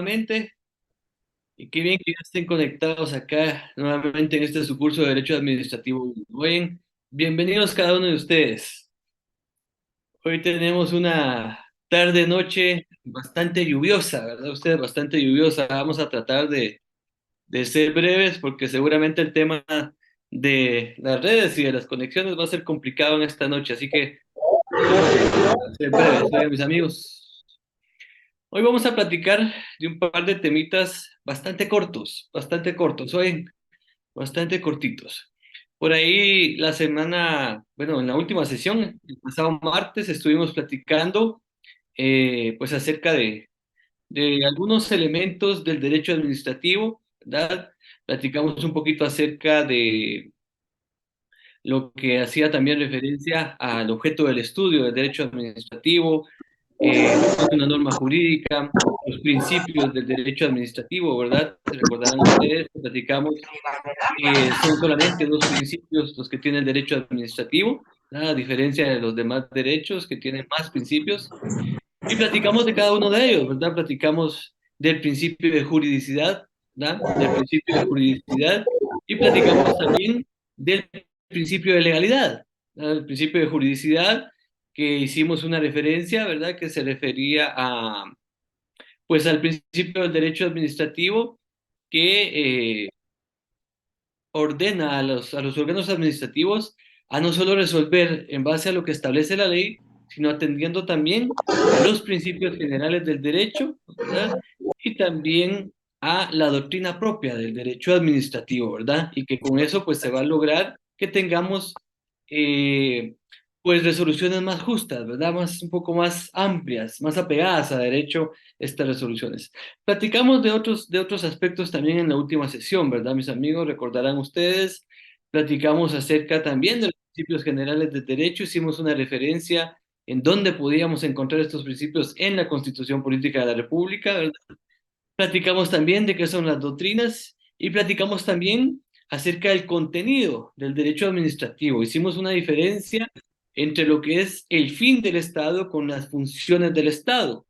nuevamente, y qué bien que ya estén conectados acá nuevamente en este su curso de Derecho Administrativo. Bien, bienvenidos cada uno de ustedes. Hoy tenemos una tarde-noche bastante lluviosa, ¿verdad? Ustedes bastante lluviosa. Vamos a tratar de ser breves porque seguramente el tema de las redes y de las conexiones va a ser complicado en esta noche, así que vamos a ser breves, oigan, mis amigos. Hoy vamos a platicar de un par de temitas bastante cortos, hoy bastante cortitos. Por ahí la semana, bueno, en la última sesión, el pasado martes, estuvimos platicando pues acerca de algunos elementos del derecho administrativo, ¿verdad? Platicamos un poquito acerca de lo que hacía también referencia al objeto del estudio del derecho administrativo, lo que es una norma jurídica, los principios del derecho administrativo, ¿verdad? Se recordarán ustedes, platicamos, son solamente dos principios los que tiene el derecho administrativo, ¿verdad? A diferencia de los demás derechos que tienen más principios, y platicamos de cada uno de ellos, ¿verdad? Platicamos del principio de juridicidad, ¿verdad? Del principio de juridicidad, y platicamos también del principio de legalidad, ¿verdad? El principio de juridicidad, que hicimos una referencia, ¿verdad? Que se refería a, pues, al principio del derecho administrativo, que ordena a los órganos administrativos a no solo resolver en base a lo que establece la ley, sino atendiendo también a los principios generales del derecho, ¿verdad? Y también a la doctrina propia del derecho administrativo, ¿verdad? Y que con eso pues se va a lograr que tengamos eh, pues resoluciones más justas, ¿verdad? Más, un poco más amplias, más apegadas a derecho estas resoluciones. Platicamos de otros aspectos también en la última sesión, ¿verdad, mis amigos? Recordarán ustedes, platicamos acerca también de los principios generales del derecho, hicimos una referencia en dónde podíamos encontrar estos principios en la Constitución Política de la República, ¿verdad? Platicamos también de qué son las doctrinas y platicamos también acerca del contenido del derecho administrativo. Hicimos una diferencia entre lo que es el fin del Estado con las funciones del Estado.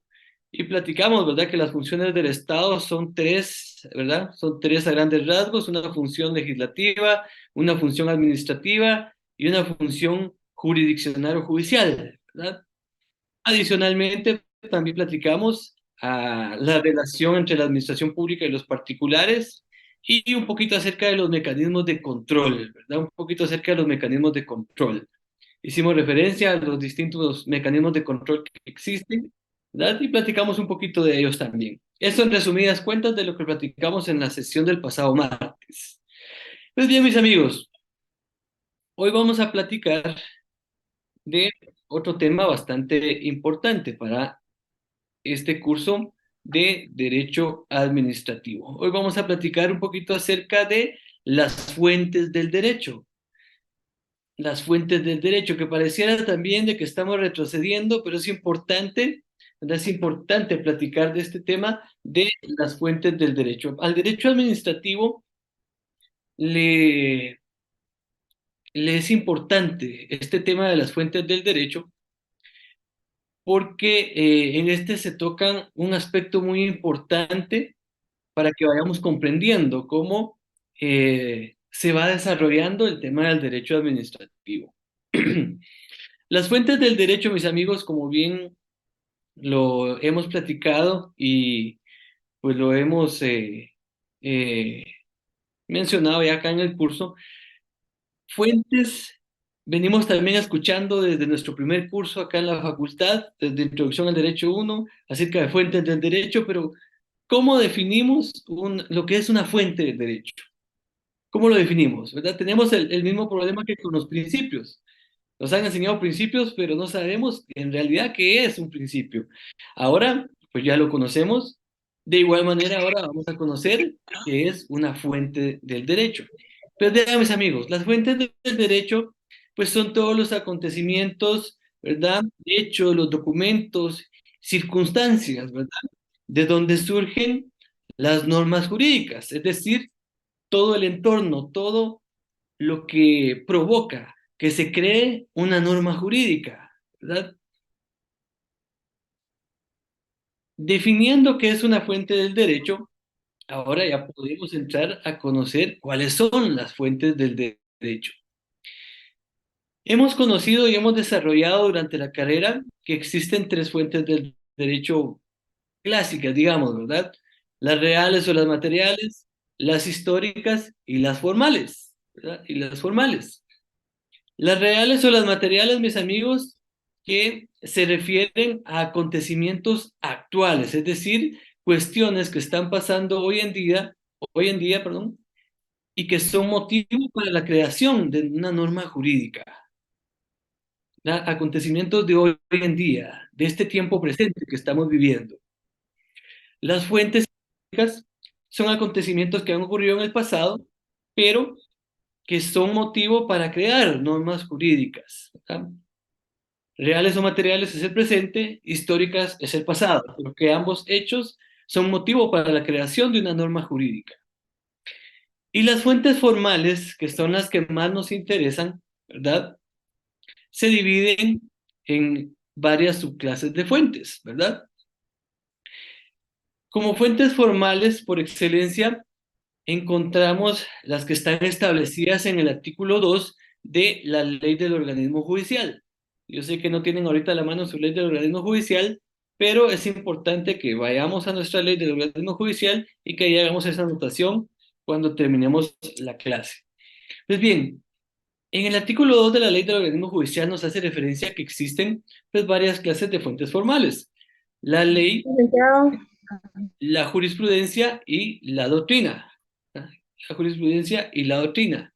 Y platicamos, ¿verdad? Que las funciones del Estado son tres, ¿verdad? Son tres a grandes rasgos: una función legislativa, una función administrativa y una función jurisdiccional o judicial, ¿verdad? Adicionalmente, también platicamos la relación entre la administración pública y los particulares y un poquito acerca de los mecanismos de control, ¿verdad? Un poquito acerca de los mecanismos de control. Hicimos referencia a los distintos mecanismos de control que existen, ¿verdad? Y platicamos un poquito de ellos también. Eso en resumidas cuentas de lo que platicamos en la sesión del pasado martes. Pues bien, mis amigos, hoy vamos a platicar de otro tema bastante importante para este curso de Derecho Administrativo. Hoy vamos a platicar un poquito acerca de las fuentes del derecho. Las fuentes del derecho, que pareciera también de que estamos retrocediendo, pero es importante, ¿verdad? Es importante platicar de este tema de las fuentes del derecho. Al derecho administrativo le, le es importante este tema de las fuentes del derecho porque en este se tocan un aspecto muy importante para que vayamos comprendiendo cómo se va desarrollando el tema del derecho administrativo. Las fuentes del derecho, mis amigos, como bien lo hemos platicado y pues lo hemos eh, mencionado ya acá en el curso, fuentes, venimos también escuchando desde nuestro primer curso acá en la facultad, desde Introducción al Derecho uno acerca de fuentes del derecho, pero ¿cómo definimos lo que es una fuente del derecho? ¿Cómo lo definimos? ¿Verdad? Tenemos el mismo problema que con los principios. Nos han enseñado principios, pero no sabemos en realidad qué es un principio. Ahora, pues ya lo conocemos. De igual manera, ahora vamos a conocer qué es una fuente del derecho. Pero vean, mis amigos, las fuentes del derecho, pues son todos los acontecimientos, ¿verdad? Hechos, los documentos, circunstancias, ¿verdad? De donde surgen las normas jurídicas, es decir, todo el entorno, todo lo que provoca que se cree una norma jurídica, ¿verdad? Definiendo qué es una fuente del derecho, ahora ya podemos entrar a conocer cuáles son las fuentes del derecho. Hemos conocido y hemos desarrollado durante la carrera que existen tres fuentes del derecho clásicas, digamos, ¿verdad? Las reales o las materiales, las históricas y las formales, ¿verdad? Y las formales. Las reales o las materiales, mis amigos, que se refieren a acontecimientos actuales, es decir, cuestiones que están pasando perdón, y que son motivo para la creación de una norma jurídica. Acontecimientos de hoy en día, de este tiempo presente que estamos viviendo. Las fuentes históricas son acontecimientos que han ocurrido en el pasado, pero que son motivo para crear normas jurídicas, ¿verdad? Reales o materiales es el presente, históricas es el pasado, pero que ambos hechos son motivo para la creación de una norma jurídica. Y las fuentes formales, que son las que más nos interesan, ¿verdad? Se dividen en varias subclases de fuentes, ¿verdad? Como fuentes formales, por excelencia, encontramos las que están establecidas en el artículo 2 de la ley del organismo judicial. Yo sé que no tienen ahorita a la mano su ley del organismo judicial, pero es importante que vayamos a nuestra ley del organismo judicial y que ahí hagamos esa anotación cuando terminemos la clase. Pues bien, en el artículo 2 de la ley del organismo judicial nos hace referencia a que existen pues, varias clases de fuentes formales. La ley, Licenciado, la jurisprudencia y la doctrina. ¿Ah? La jurisprudencia y la doctrina.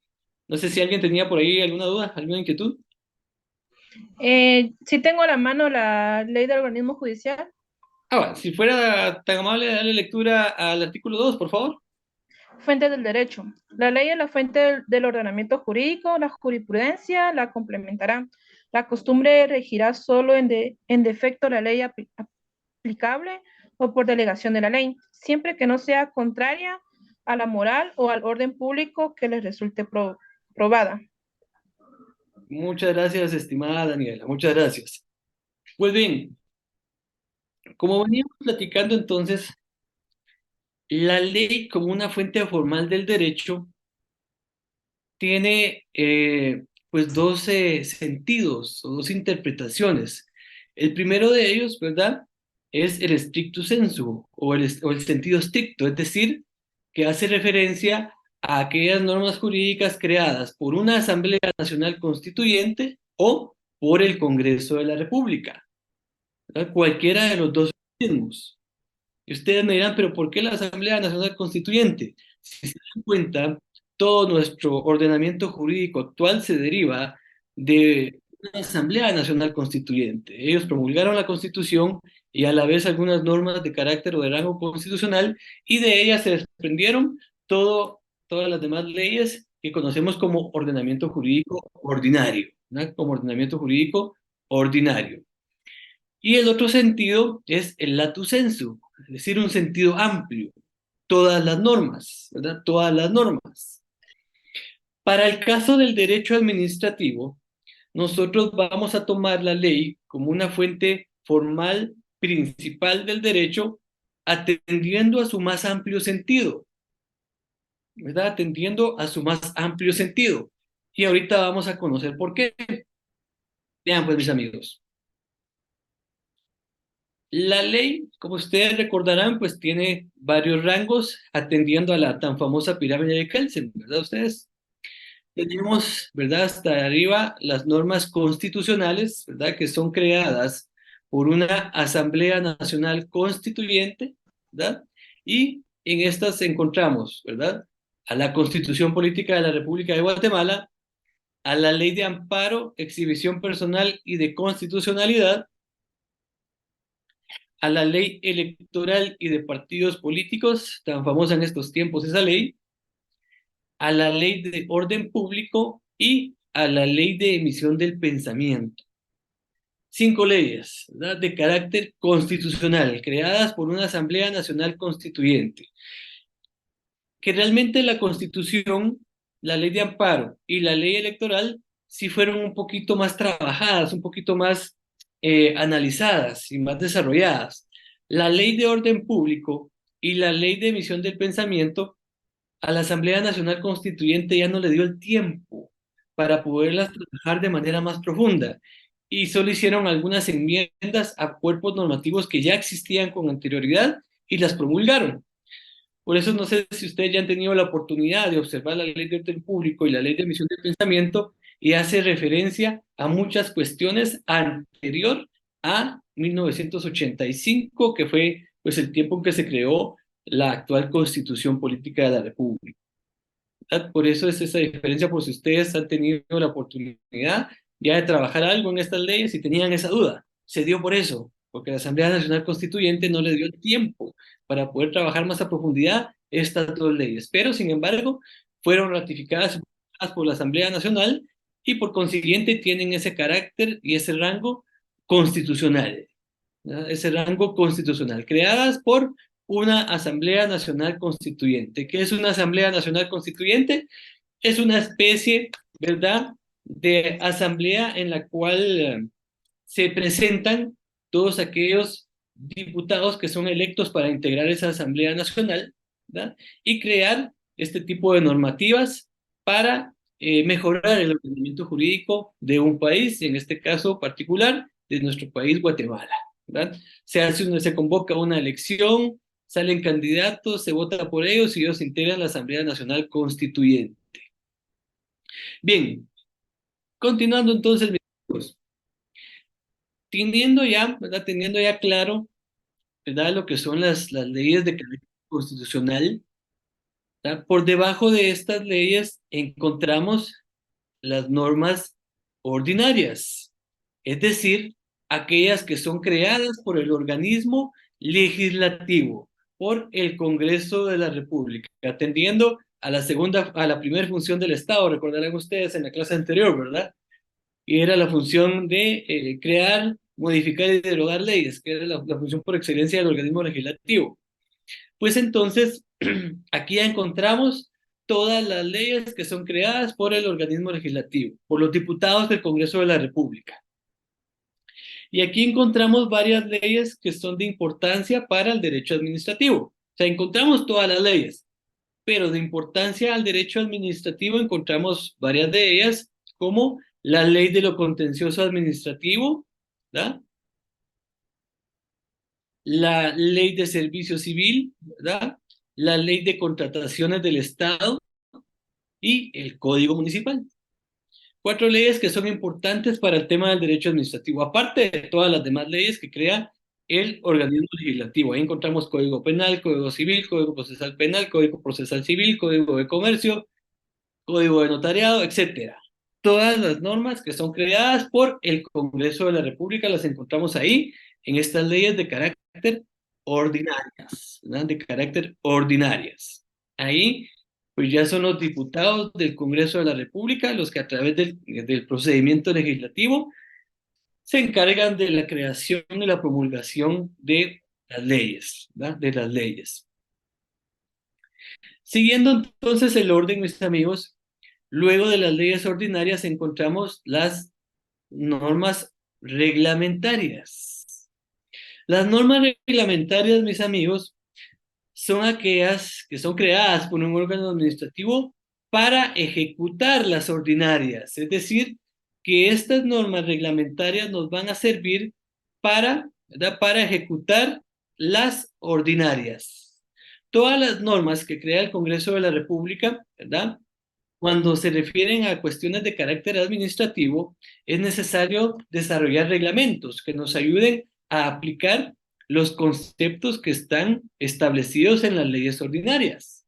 No sé si alguien tenía por ahí alguna duda, alguna inquietud. sí tengo a la mano la ley del organismo judicial, Bueno, si fuera tan amable de darle lectura al artículo 2, por favor. fuentes del derecho. La ley es la fuente del ordenamiento jurídico, la jurisprudencia la complementará. La costumbre regirá solo en defecto la ley aplicable o por delegación de la ley, siempre que no sea contraria a la moral o al orden público que les resulte probada. Muchas gracias, estimada Daniela, muchas gracias. Pues bien, como veníamos platicando entonces, la ley como una fuente formal del derecho tiene pues dos sentidos o dos interpretaciones. El primero de ellos, ¿verdad? Es el stricto sensu o el sentido estricto, es decir, que hace referencia a aquellas normas jurídicas creadas por una Asamblea Nacional Constituyente o por el Congreso de la República, ¿verdad? Cualquiera de los dos mismos. Y ustedes me dirán, pero ¿por qué la Asamblea Nacional Constituyente? Si se dan cuenta, todo nuestro ordenamiento jurídico actual se deriva de una Asamblea Nacional Constituyente. Ellos promulgaron la Constitución y a la vez algunas normas de carácter o de rango constitucional y de ellas se desprendieron todas las demás leyes que conocemos como ordenamiento jurídico ordinario, ¿no? Como ordenamiento jurídico ordinario. Y el otro sentido es el lato sensu, es decir, un sentido amplio, todas las normas, ¿verdad? Todas las normas. Para el caso del derecho administrativo, nosotros vamos a tomar la ley como una fuente formal principal del derecho, atendiendo a su más amplio sentido, ¿verdad? Atendiendo a su más amplio sentido. Y ahorita vamos a conocer por qué. Vean, pues, mis amigos. La ley, como ustedes recordarán, pues tiene varios rangos atendiendo a la tan famosa pirámide de Kelsen, ¿verdad? Ustedes tenemos, ¿verdad? Hasta arriba las normas constitucionales, ¿verdad? Que son creadas por una Asamblea Nacional Constituyente, ¿verdad? Y en estas encontramos, ¿verdad? A la Constitución Política de la República de Guatemala, a la Ley de Amparo, Exhibición Personal y de Constitucionalidad, a la ley electoral y de partidos políticos, tan famosa en estos tiempos esa ley, a la ley de orden público y a la ley de emisión del pensamiento. 5 leyes, ¿verdad? De carácter constitucional, creadas por una Asamblea Nacional Constituyente, que realmente la Constitución, la ley de amparo y la ley electoral sí fueron un poquito más trabajadas, un poquito más analizadas y más desarrolladas. La ley de orden público y la ley de emisión del pensamiento, a la Asamblea Nacional Constituyente ya no le dio el tiempo para poderlas trabajar de manera más profunda y solo hicieron algunas enmiendas a cuerpos normativos que ya existían con anterioridad y las promulgaron. Por eso no sé si ustedes ya han tenido la oportunidad de observar la ley de orden público y la ley de emisión de pensamiento, y hace referencia a muchas cuestiones anterior a 1985, que fue pues el tiempo en que se creó la actual Constitución Política de la República, ¿verdad? Por eso es esa diferencia, por si ustedes han tenido la oportunidad ya de trabajar algo en estas leyes y tenían esa duda. Se dio por eso, porque la Asamblea Nacional Constituyente no le dio el tiempo para poder trabajar más a profundidad estas dos leyes. Pero, sin embargo, fueron ratificadas por la Asamblea Nacional y por consiguiente tienen ese carácter y ese rango constitucional, ¿verdad? Ese rango constitucional, creadas por una Asamblea Nacional Constituyente. ¿Qué es una Asamblea Nacional Constituyente? Es una especie, ¿verdad?, de asamblea en la cual se presentan todos aquellos diputados que son electos para integrar esa Asamblea Nacional, ¿verdad?, y crear este tipo de normativas para mejorar el ordenamiento jurídico de un país, en este caso particular, de nuestro país, Guatemala, ¿verdad? Se convoca una elección, salen candidatos, se vota por ellos y ellos integran la Asamblea Nacional Constituyente. Bien, continuando entonces, mis amigos, teniendo ya, ¿verdad?, teniendo ya claro, ¿verdad?, lo que son las leyes de carácter constitucional, ¿verdad? Por debajo de estas leyes encontramos las normas ordinarias, es decir, aquellas que son creadas por el organismo legislativo, por el Congreso de la República, atendiendo a la primera función del Estado. Recordarán ustedes en la clase anterior, ¿verdad? Y era la función de crear, modificar y derogar leyes, que era la función por excelencia del organismo legislativo. Pues entonces, aquí ya encontramos todas las leyes que son creadas por el organismo legislativo, por los diputados del Congreso de la República. Y aquí encontramos varias leyes que son de importancia para el derecho administrativo. O sea, encontramos todas las leyes, pero de importancia al derecho administrativo encontramos varias de ellas, como la ley de lo contencioso administrativo, ¿verdad?, la ley de servicio civil, ¿verdad?, la ley de contrataciones del Estado y el Código Municipal. 4 leyes que son importantes para el tema del derecho administrativo, aparte de todas las demás leyes que crea el organismo legislativo. Ahí encontramos Código Penal, Código Civil, Código Procesal Penal, Código Procesal Civil, Código de Comercio, Código de Notariado, etcétera. Todas las normas que son creadas por el Congreso de la República las encontramos ahí, en estas leyes de carácter ordinarias, ¿verdad?, de carácter ordinarias. Ahí, pues ya son los diputados del Congreso de la República los que a través del procedimiento legislativo se encargan de la creación y la promulgación de las leyes, ¿verdad?, de las leyes. Siguiendo entonces el orden, mis amigos, luego de las leyes ordinarias encontramos las normas reglamentarias. Las normas reglamentarias, mis amigos, son aquellas que son creadas por un órgano administrativo para ejecutar las ordinarias. Es decir, que estas normas reglamentarias nos van a servir para, ¿verdad?, para ejecutar las ordinarias. Todas las normas que crea el Congreso de la República, ¿verdad?, cuando se refieren a cuestiones de carácter administrativo, es necesario desarrollar reglamentos que nos ayuden a aplicar los conceptos que están establecidos en las leyes ordinarias.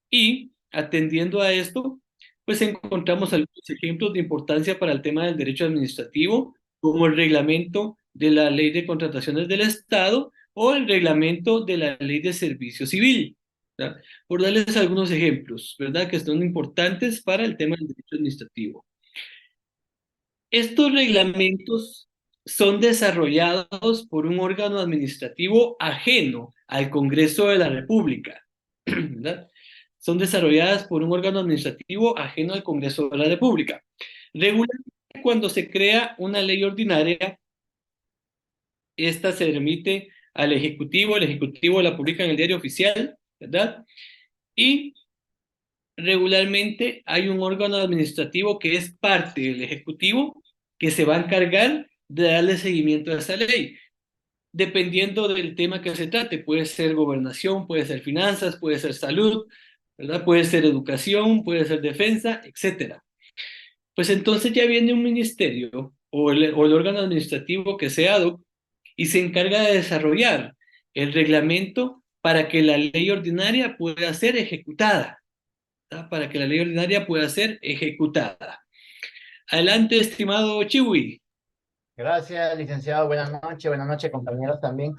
Y atendiendo a esto, pues encontramos algunos ejemplos de importancia para el tema del derecho administrativo, como el reglamento de la Ley de Contrataciones del Estado o el reglamento de la Ley de Servicio Civil, ¿verdad?, por darles algunos ejemplos, ¿verdad?, que son importantes para el tema del derecho administrativo. Estos reglamentos son desarrollados por un órgano administrativo ajeno al Congreso de la República, ¿verdad? Son desarrolladas por un órgano administrativo ajeno al Congreso de la República. Regularmente, cuando se crea una ley ordinaria, esta se remite al Ejecutivo, el Ejecutivo la publica en el Diario Oficial, ¿verdad? Y regularmente hay un órgano administrativo que es parte del Ejecutivo que se va a encargar de darle seguimiento a esa ley, dependiendo del tema que se trate. Puede ser gobernación, puede ser finanzas, puede ser salud, ¿verdad? Puede ser educación, puede ser defensa, etcétera. Pues entonces ya viene un ministerio o el órgano administrativo que sea ad hoc y se encarga de desarrollar el reglamento para que la ley ordinaria pueda ser ejecutada, ¿verdad? Para que la ley ordinaria pueda ser ejecutada. Adelante, estimado Chiwi. Gracias, licenciado. Buenas noches, compañeros también.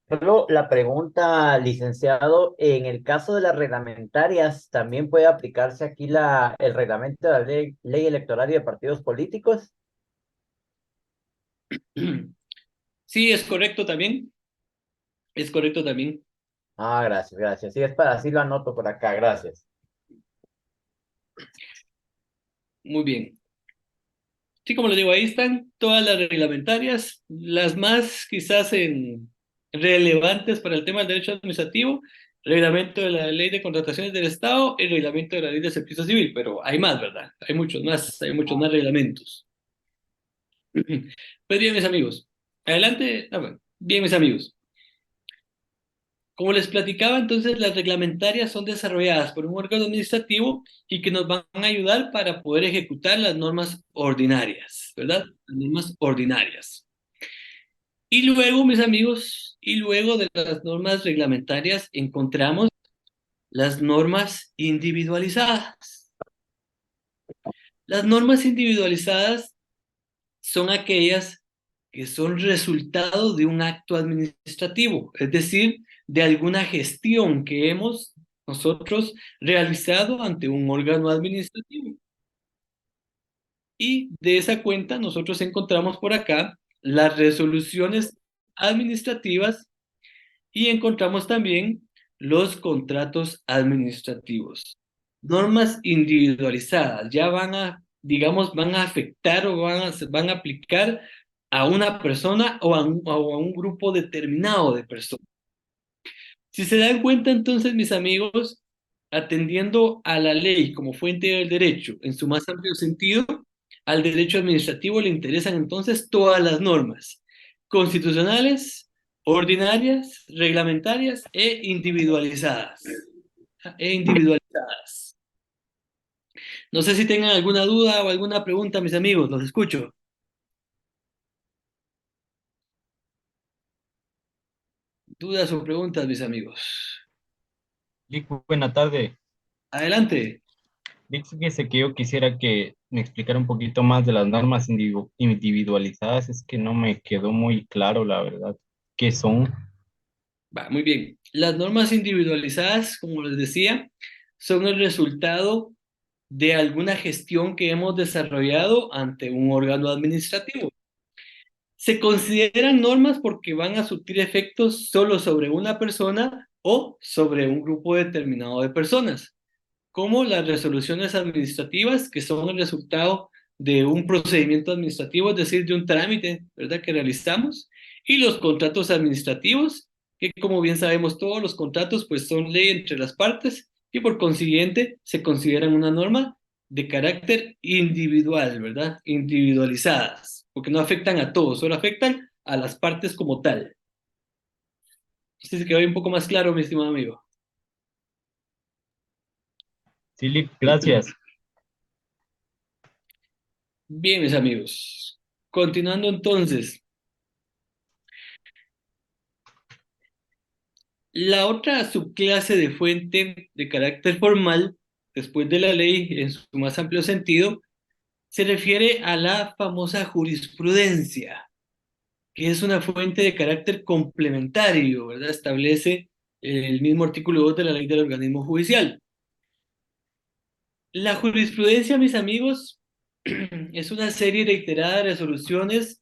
Solo la pregunta, licenciado, en el caso de las reglamentarias, ¿también puede aplicarse aquí el reglamento de la ley electoral y de partidos políticos? Sí, es correcto también. Es correcto también. Ah, gracias, gracias. Sí, es para así lo anoto por acá, gracias. Muy bien. Sí, como les digo, ahí están todas las reglamentarias, las más quizás relevantes para el tema del derecho administrativo, reglamento de la ley de contrataciones del Estado y reglamento de la ley de servicio civil, pero hay más, ¿verdad? Hay muchos más reglamentos. Pues bien, mis amigos, adelante, bueno, bien, mis amigos. Como les platicaba, entonces las reglamentarias son desarrolladas por un órgano administrativo y que nos van a ayudar para poder ejecutar las normas ordinarias, ¿verdad? Las normas ordinarias. Y luego, mis amigos, y luego de las normas reglamentarias encontramos las normas individualizadas. Las normas individualizadas son aquellas que son resultado de un acto administrativo, es decir, de alguna gestión que hemos nosotros realizado ante un órgano administrativo. Y de esa cuenta nosotros encontramos por acá las resoluciones administrativas y encontramos también los contratos administrativos. Normas individualizadas, ya van a, digamos, van a afectar o van a aplicar a una persona o a un grupo determinado de personas. Si se dan cuenta entonces, mis amigos, atendiendo a la ley como fuente del derecho en su más amplio sentido, al derecho administrativo le interesan entonces todas las normas constitucionales, ordinarias, reglamentarias e individualizadas. No sé si tengan alguna duda o alguna pregunta, mis amigos, los escucho. Dudas o preguntas, mis amigos. Lick, buena tarde. Adelante. Lick, fíjese que yo quisiera que me explicara un poquito más de las normas individualizadas. Es que no me quedó muy claro, la verdad, qué son. Va, muy bien. Las normas individualizadas, como les decía, son el resultado de alguna gestión que hemos desarrollado ante un órgano administrativo. Se consideran normas porque van a surtir efectos solo sobre una persona o sobre un grupo determinado de personas, como las resoluciones administrativas, que son el resultado de un procedimiento administrativo, es decir, de un trámite, ¿verdad?, que realizamos, y los contratos administrativos, que como bien sabemos todos los contratos pues son ley entre las partes y por consiguiente se consideran una norma de carácter individual, ¿verdad? Individualizadas, porque no afectan a todos, solo afectan a las partes como tal. No sé si quedó un poco más claro, mi estimado amigo. Sí, Lick, gracias. Bien, mis amigos. Continuando entonces. La otra subclase de fuente de carácter formal, después de la ley en su más amplio sentido, se refiere a la famosa jurisprudencia, que es una fuente de carácter complementario, ¿verdad? Establece el mismo artículo 2 de la ley del organismo judicial. La jurisprudencia, mis amigos, es una serie reiterada de resoluciones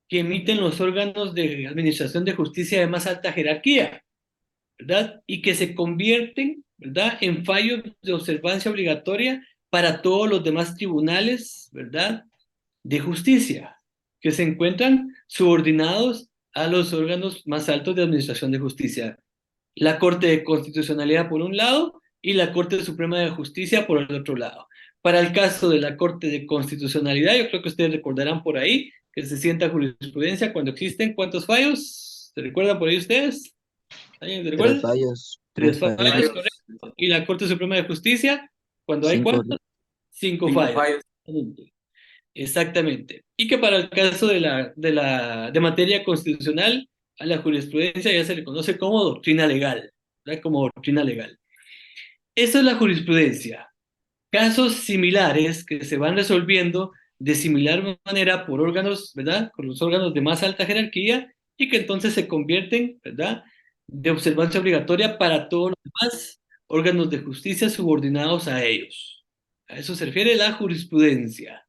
que emiten los órganos de administración de justicia de más alta jerarquía, ¿verdad? Y que se convierten, ¿verdad?, en fallos de observancia obligatoria para todos los demás tribunales, ¿verdad?, de justicia, que se encuentran subordinados a los órganos más altos de administración de justicia. La Corte de Constitucionalidad por un lado y la Corte Suprema de Justicia por el otro lado. Para el caso de la Corte de Constitucionalidad, yo creo que ustedes recordarán por ahí que se sienta jurisprudencia cuando existen ¿cuántos fallos? ¿Se recuerdan por ahí ustedes? ¿Alguien se recuerda? Tres fallos, Tres tres fallos, fallos, correcto. Y la Corte Suprema de Justicia, cuando hay cinco. ¿cuántos? Cinco fallos. Exactamente. Y que para el caso de materia constitucional, a la jurisprudencia ya se le conoce como doctrina legal, ¿verdad? Como doctrina legal. Eso es la jurisprudencia. Casos similares que se van resolviendo de similar manera por órganos, ¿verdad? Con los órganos de más alta jerarquía y que entonces se convierten, ¿verdad? De observancia obligatoria para todos los demás órganos de justicia subordinados a ellos. A eso se refiere la jurisprudencia.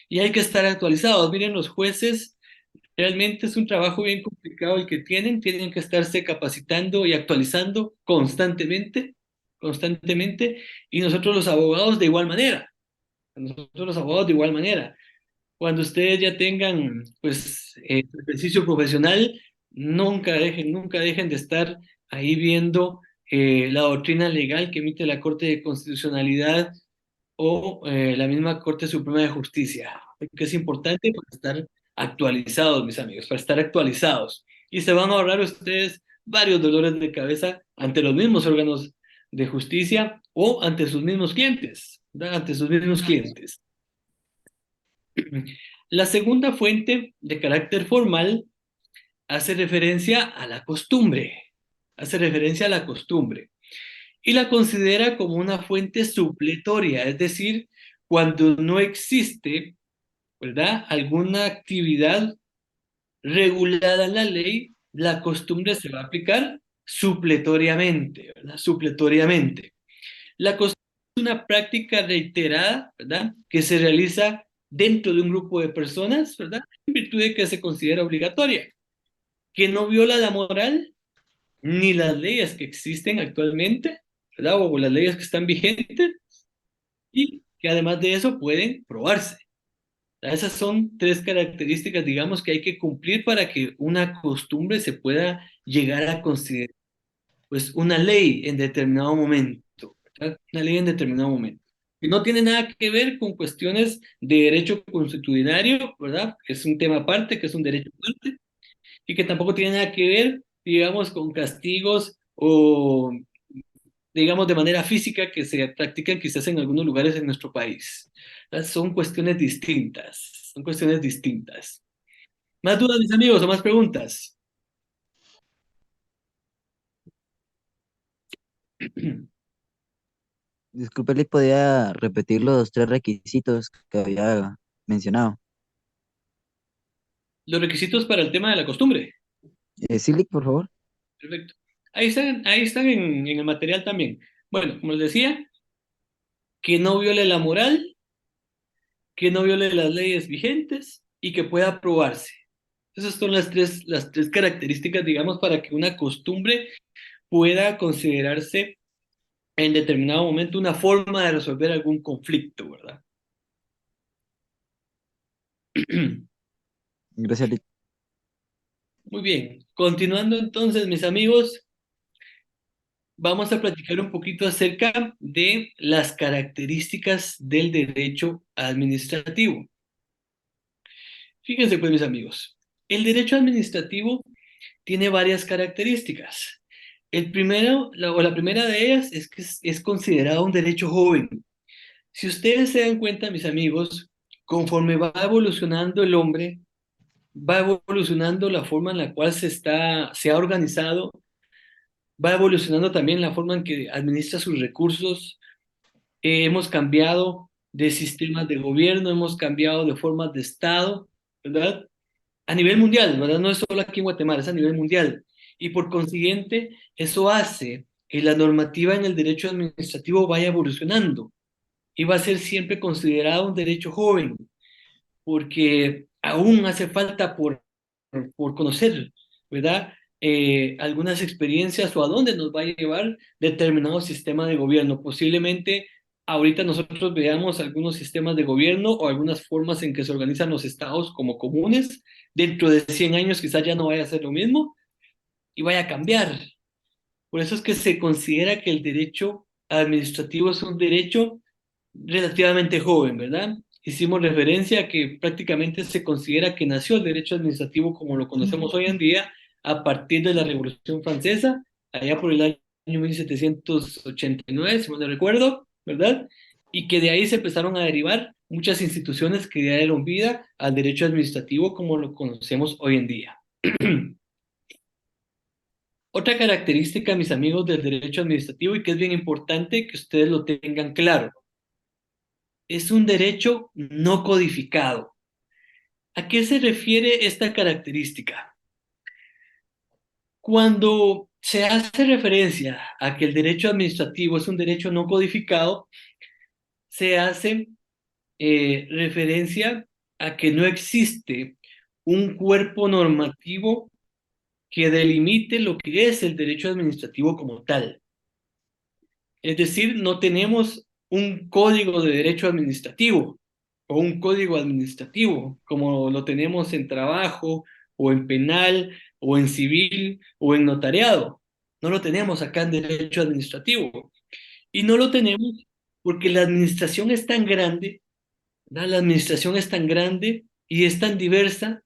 Y hay que estar actualizados. Miren, los jueces realmente es un trabajo bien complicado el que tienen que estarse capacitando y actualizando constantemente, constantemente, y nosotros los abogados de igual manera. Nosotros los abogados de igual manera. Cuando ustedes ya tengan, pues, ejercicio profesional, nunca dejen de estar ahí viendo la doctrina legal que emite la Corte de Constitucionalidad o la misma Corte Suprema de Justicia, que es importante para estar actualizados, mis amigos, para estar actualizados. Y se van a ahorrar ustedes varios dolores de cabeza ante los mismos órganos de justicia o ante sus mismos clientes, ¿verdad? Ante sus mismos clientes. La segunda fuente de carácter formal hace referencia a la costumbre, hace referencia a la costumbre y la considera como una fuente supletoria, es decir, cuando no existe, ¿verdad?, alguna actividad regulada en la ley, la costumbre se va a aplicar supletoriamente, ¿verdad? Supletoriamente. La costumbre es una práctica reiterada, ¿verdad?, que se realiza dentro de un grupo de personas, ¿verdad?, en virtud de que se considera obligatoria, que no viola la moral ni las leyes que existen actualmente, ¿verdad?, o las leyes que están vigentes, y que además de eso pueden probarse. Esas son tres características, digamos, que hay que cumplir para que una costumbre se pueda llegar a considerar, pues, una ley en determinado momento, ¿verdad? Una ley en determinado momento. Y no tiene nada que ver con cuestiones de derecho consuetudinario, ¿verdad? Que es un tema aparte, que es un derecho aparte, y que tampoco tiene nada que ver, digamos, con castigos o, digamos, de manera física que se practican quizás en algunos lugares en nuestro país. Son cuestiones distintas, son cuestiones distintas. ¿Más dudas, mis amigos, o más preguntas? Disculpe, ¿le podía repetir los tres requisitos que había mencionado? Los requisitos para el tema de la costumbre. Sí, Lick, por favor. Perfecto. Ahí están en el material también. Bueno, como les decía, que no viole la moral, que no viole las leyes vigentes y que pueda aprobarse. Esas son las tres características, digamos, para que una costumbre pueda considerarse en determinado momento una forma de resolver algún conflicto, ¿verdad? Gracias, Lick. Muy bien. Continuando entonces, mis amigos, vamos a platicar un poquito acerca de las características del derecho administrativo. Fíjense pues, mis amigos, el derecho administrativo tiene varias características. El primero, la primera de ellas es que es considerado un derecho joven. Si ustedes se dan cuenta, mis amigos, conforme va evolucionando el hombre, va evolucionando la forma en la cual se ha organizado, va evolucionando también la forma en que administra sus recursos. Hemos cambiado de sistemas de gobierno, hemos cambiado de formas de Estado, ¿verdad? A nivel mundial, ¿verdad? No es solo aquí en Guatemala, es a nivel mundial. Y por consiguiente, eso hace que la normativa en el derecho administrativo vaya evolucionando y va a ser siempre considerado un derecho joven, porque aún hace falta por conocer, ¿verdad? Algunas experiencias o a dónde nos va a llevar determinado sistema de gobierno. Posiblemente ahorita nosotros veamos algunos sistemas de gobierno o algunas formas en que se organizan los estados como comunes, dentro de 100 años quizás ya no vaya a ser lo mismo y vaya a cambiar. Por eso es que se considera que el derecho administrativo es un derecho relativamente joven, ¿verdad? Hicimos referencia a que prácticamente se considera que nació el derecho administrativo como lo conocemos hoy en día a partir de la Revolución Francesa, allá por el año 1789, si mal no recuerdo, ¿verdad? Y que de ahí se empezaron a derivar muchas instituciones que dieron vida al derecho administrativo como lo conocemos hoy en día. Otra característica, mis amigos, del derecho administrativo y que es bien importante que ustedes lo tengan claro, es un derecho no codificado. ¿A qué se refiere esta característica? Cuando se hace referencia a que el derecho administrativo es un derecho no codificado, se hace referencia a que no existe un cuerpo normativo que delimite lo que es el derecho administrativo como tal. Es decir, no tenemos un código de derecho administrativo o un código administrativo como lo tenemos en trabajo o en penal o en civil o en notariado. No lo tenemos acá en derecho administrativo. Y no lo tenemos porque la administración es tan grande, ¿verdad? La administración es tan grande y es tan diversa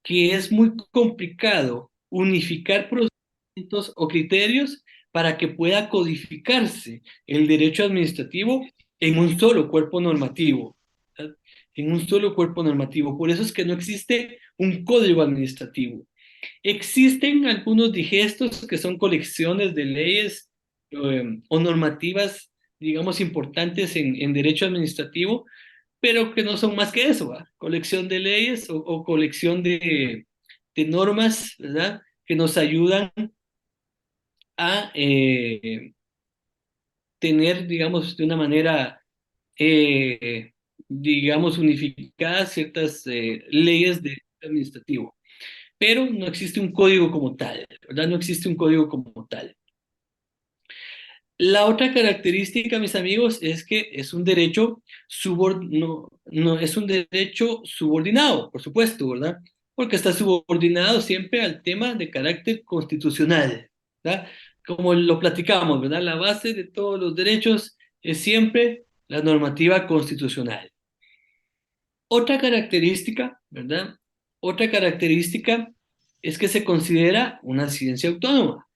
que es muy complicado unificar procedimientos o criterios para que pueda codificarse el derecho administrativo en un solo cuerpo normativo, ¿verdad? En un solo cuerpo normativo. Por eso es que no existe un código administrativo. Existen algunos digestos que son colecciones de leyes o normativas, digamos, importantes en derecho administrativo, pero que no son más que eso, ¿va? Colección de leyes o colección de normas, ¿verdad? Que nos ayudan a tener, digamos, de una manera, eh, digamos, unificada ciertas leyes de administrativo. Pero no existe un código como tal, ¿verdad? No existe un código como tal. La otra característica, mis amigos, es que es un derecho no es un derecho subordinado, por supuesto, ¿verdad? Porque está subordinado siempre al tema de carácter constitucional, ¿verdad? Como lo platicamos, ¿verdad? La base de todos los derechos es siempre la normativa constitucional. Otra característica, ¿verdad? Otra característica es que se considera una ciencia autónoma.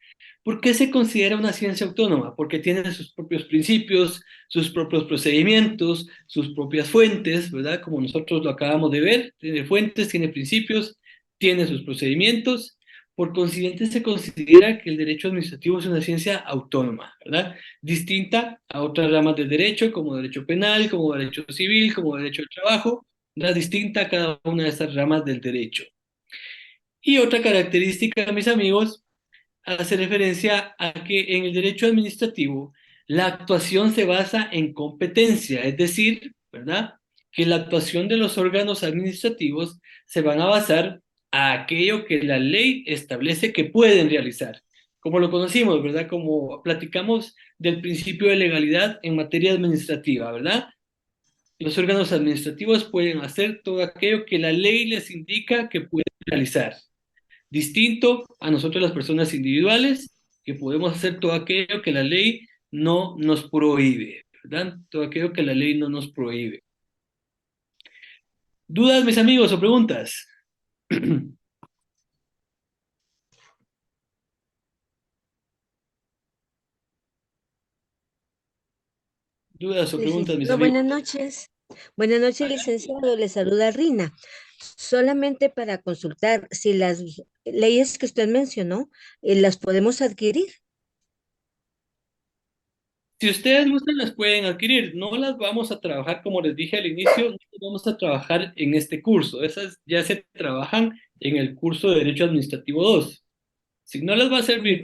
¿Por qué se considera una ciencia autónoma? Porque tiene sus propios principios, sus propios procedimientos, sus propias fuentes, ¿verdad? Como nosotros lo acabamos de ver, tiene fuentes, tiene principios, tiene sus procedimientos. Por consiguiente, se considera que el derecho administrativo es una ciencia autónoma, ¿verdad? Distinta a otras ramas del derecho, como derecho penal, como derecho civil, como derecho del trabajo, ¿verdad? Distinta a cada una de estas ramas del derecho. Y otra característica, mis amigos, hace referencia a que en el derecho administrativo la actuación se basa en competencia, es decir, ¿verdad? Que la actuación de los órganos administrativos se van a basar a aquello que la ley establece que pueden realizar. Como lo conocimos, ¿verdad? Como platicamos del principio de legalidad en materia administrativa, ¿verdad? Los órganos administrativos pueden hacer todo aquello que la ley les indica que pueden realizar. Distinto a nosotros las personas individuales, que podemos hacer todo aquello que la ley no nos prohíbe, ¿verdad? Todo aquello que la ley no nos prohíbe. ¿Dudas, mis amigos, o preguntas? ¿Dudas o preguntas, mis Licenciado, amigos? buenas noches. Buenas noches, licenciado. Le saluda Rina. Solamente para consultar si las leyes que usted mencionó, las podemos adquirir. Si ustedes gustan, las pueden adquirir. No las vamos a trabajar, como les dije al inicio, no las vamos a trabajar en este curso. Esas ya se trabajan en el curso de Derecho Administrativo 2. Si no les va a servir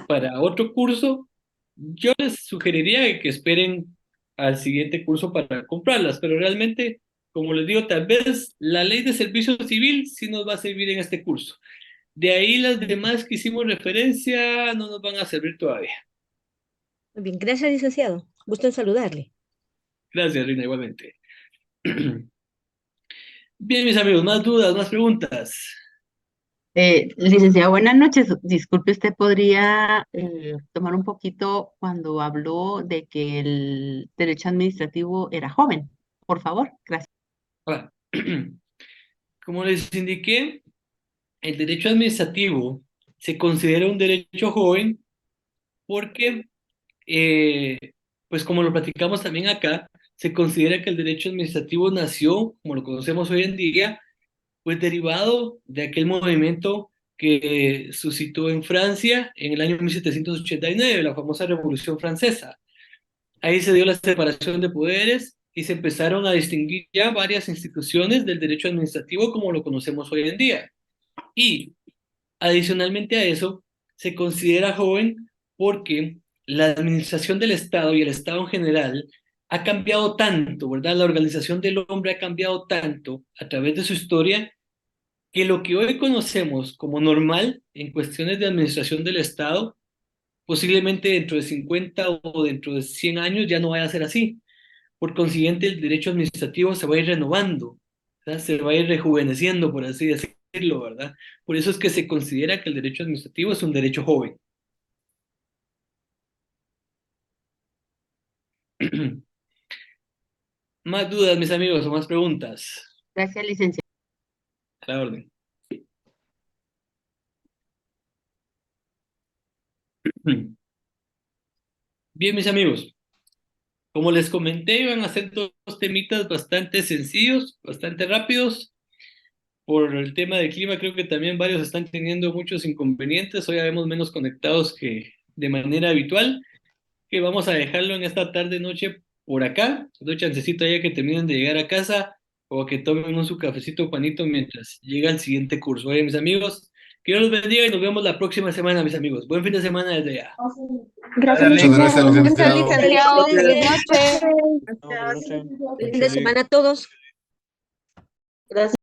para otro curso, yo les sugeriría que esperen al siguiente curso para comprarlas, pero realmente, como les digo, tal vez la ley de servicio civil sí nos va a servir en este curso. De ahí las demás que hicimos referencia no nos van a servir todavía. Muy bien, gracias, licenciado. Gusto en saludarle. Gracias, Rina, igualmente. Bien, mis amigos, más dudas, más preguntas. Licenciada, buenas noches. Disculpe, ¿usted podría tomar un poquito cuando habló de que el derecho administrativo era joven? Por favor, gracias. Ahora, como les indiqué, el derecho administrativo se considera un derecho joven porque, eh, pues como lo platicamos también acá, se considera que el derecho administrativo nació, como lo conocemos hoy en día, pues derivado de aquel movimiento que suscitó en Francia en el año 1789, la famosa Revolución Francesa. Ahí se dio la separación de poderes y se empezaron a distinguir ya varias instituciones del derecho administrativo como lo conocemos hoy en día. Y adicionalmente a eso, se considera joven porque la administración del Estado y el Estado en general ha cambiado tanto, ¿verdad? La organización del hombre ha cambiado tanto a través de su historia que lo que hoy conocemos como normal en cuestiones de administración del Estado, posiblemente dentro de 50 o dentro de 100 años ya no vaya a ser así. Por consiguiente, el derecho administrativo se va a ir renovando, ¿verdad? Se va a ir rejuveneciendo, por así decirlo, ¿verdad? Por eso es que se considera que el derecho administrativo es un derecho joven. Más dudas, mis amigos, o más preguntas. Gracias, licenciada. A la orden. Bien, mis amigos, como les comenté, iban a ser dos temitas bastante sencillos, bastante rápidos. Por el tema del clima, creo que también varios están teniendo muchos inconvenientes. Hoy habemos menos conectados que de manera habitual, que vamos a dejarlo en esta tarde noche por acá. Les doy chancecito ya que terminen de llegar a casa o que tomen su cafecito panito mientras llega el siguiente curso. Oye, mis amigos, que Dios los bendiga y nos vemos la próxima semana, mis amigos. Buen fin de semana desde ya. Gracias, Muchas gracias, licenciado. licenciado. Licenciado, feliz noche. Buen fin de semana a todos. Gracias.